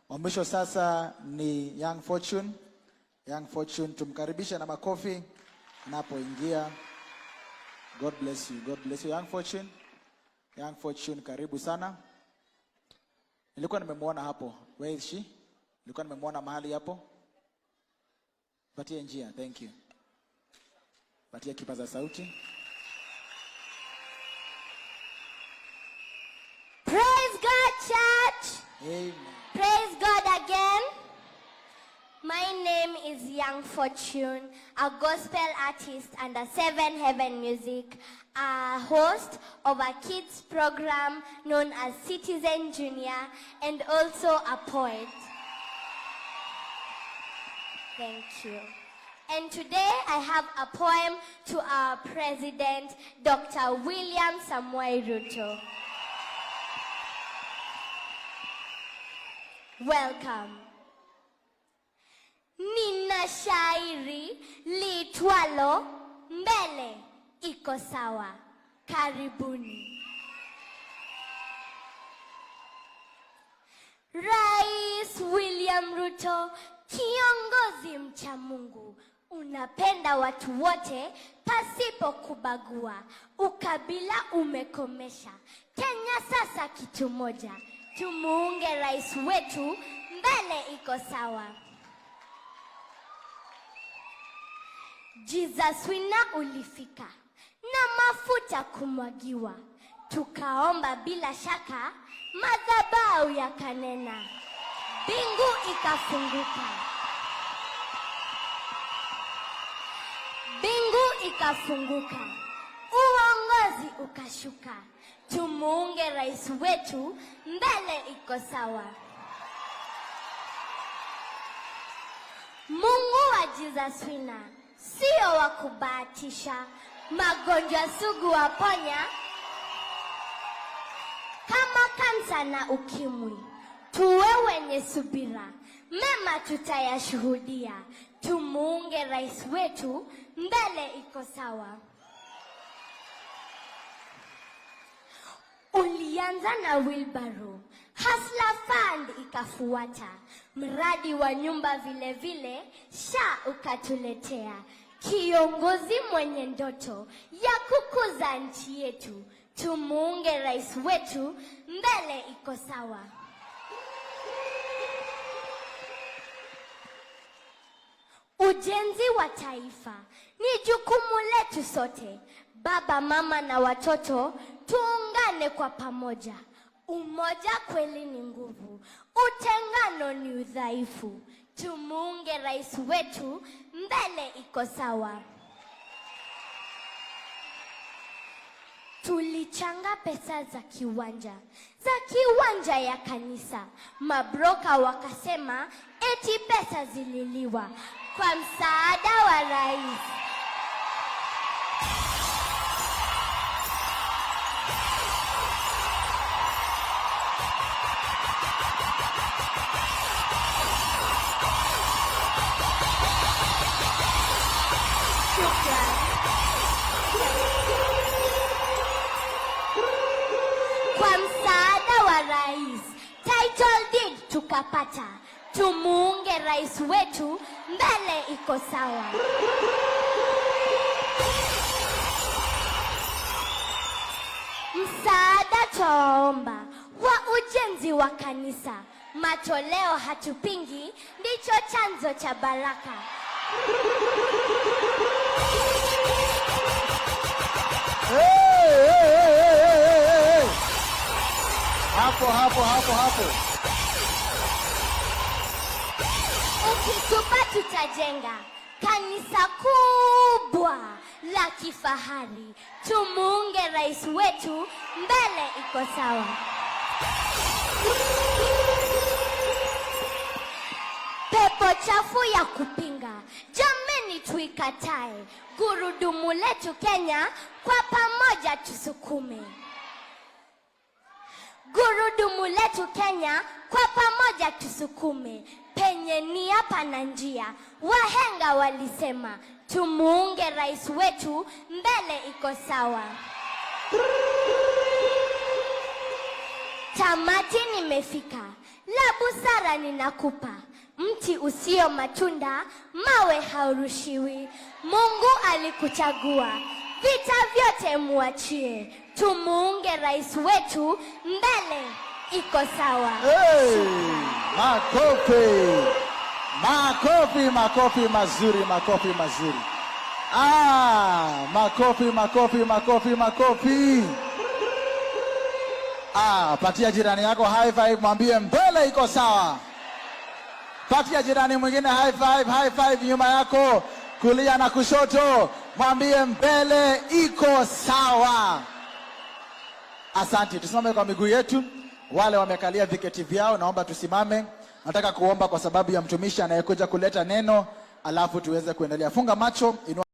Wa mwisho sasa ni Young Fortune. Young Fortune tumkaribisha na makofi anapoingia. God bless you. God bless you Young Fortune. Young Fortune, karibu sana. Nilikuwa nimemwona hapo. Where is she? Nilikuwa nimemwona mahali hapo. Patia njia. Thank you. Patia kipaza sauti. Praise God, church. Amen. Praise God again. My name is Young Fortune, a gospel artist under Seven Heaven Music, a host of a kids program known as Citizen Junior, and also a poet. Thank you. And today I have a poem to our president, Dr. William Samoei Ruto. Welcome. Nina shairi liitwalo Mbele Iko Sawa. Karibuni. Rais William Ruto, kiongozi mcha Mungu, unapenda watu wote pasipo kubagua. Ukabila umekomesha. Kenya sasa kitu moja. Tumuunge rais wetu, mbele iko sawa. Jesus wina ulifika na mafuta kumwagiwa. Tukaomba bila shaka, madhabahu yakanena. Bingu ikafunguka. Bingu ikafunguka. Uongozi ukashuka. Tumuunge rais wetu, mbele iko sawa. Mungu wa Jesus wina sio wa kubahatisha. Magonjwa sugu waponya kama kansa na ukimwi. Tuwe wenye subira, mema tutayashuhudia. Tumuunge rais wetu, mbele iko sawa. Ulianza na wheelbarrow, Hustler Fund ikafuata. Mradi wa nyumba vile vile, SHA ukatuletea. Kiongozi mwenye ndoto ya kukuza nchi yetu. Tumuunge rais wetu, mbele iko sawa. Ujenzi wa taifa ni jukumu letu sote. Baba, mama na watoto, tuungane kwa pamoja. Umoja kweli ni nguvu, utengano ni udhaifu. Tumuunge rais wetu, mbele iko sawa. Tulichanga pesa za kiwanja ya kanisa. Mabroka wakasema eti pesa zililiwa. Kwa msaada wa rais, title deed tukapata. Tumuunge rais wetu, mbele iko sawa. Msaada twaomba wa ujenzi wa kanisa. Matoleo hatupingi, ndicho chanzo cha baraka. Hey. Hapo. Ukitupa tutajenga kanisa kubwa la kifahari. Tumuunge rais wetu, mbele iko sawa. Pepo chafu ya kupinga, jameni tuikatae. Gurudumu letu Kenya, kwa pamoja tusukume. Gurudumu letu Kenya, kwa pamoja tusukume. Penye nia pana njia, wahenga walisema. Tumuunge rais wetu, mbele iko sawa. Tamati nimefika, la busara ninakupa, mti usio matunda, mawe haurushiwi. Mungu alikuchagua, vita vyote muachie, tumuunge rais wetu, mbele iko sawa. Hey, makofi. Makofi, makofi mazuri, makofi mazuri. Makofi, makofi, makofi, makofi. Patia jirani yako high five, mwambie mbele iko sawa. Patia jirani mwingine high five nyuma yako, kulia na kushoto, mwambie mbele iko sawa. Asante, tusimame kwa miguu yetu. Wale wamekalia viketi vyao, naomba tusimame. Nataka kuomba kwa sababu ya mtumishi anayekuja kuleta neno, alafu tuweze kuendelea. Funga macho, inua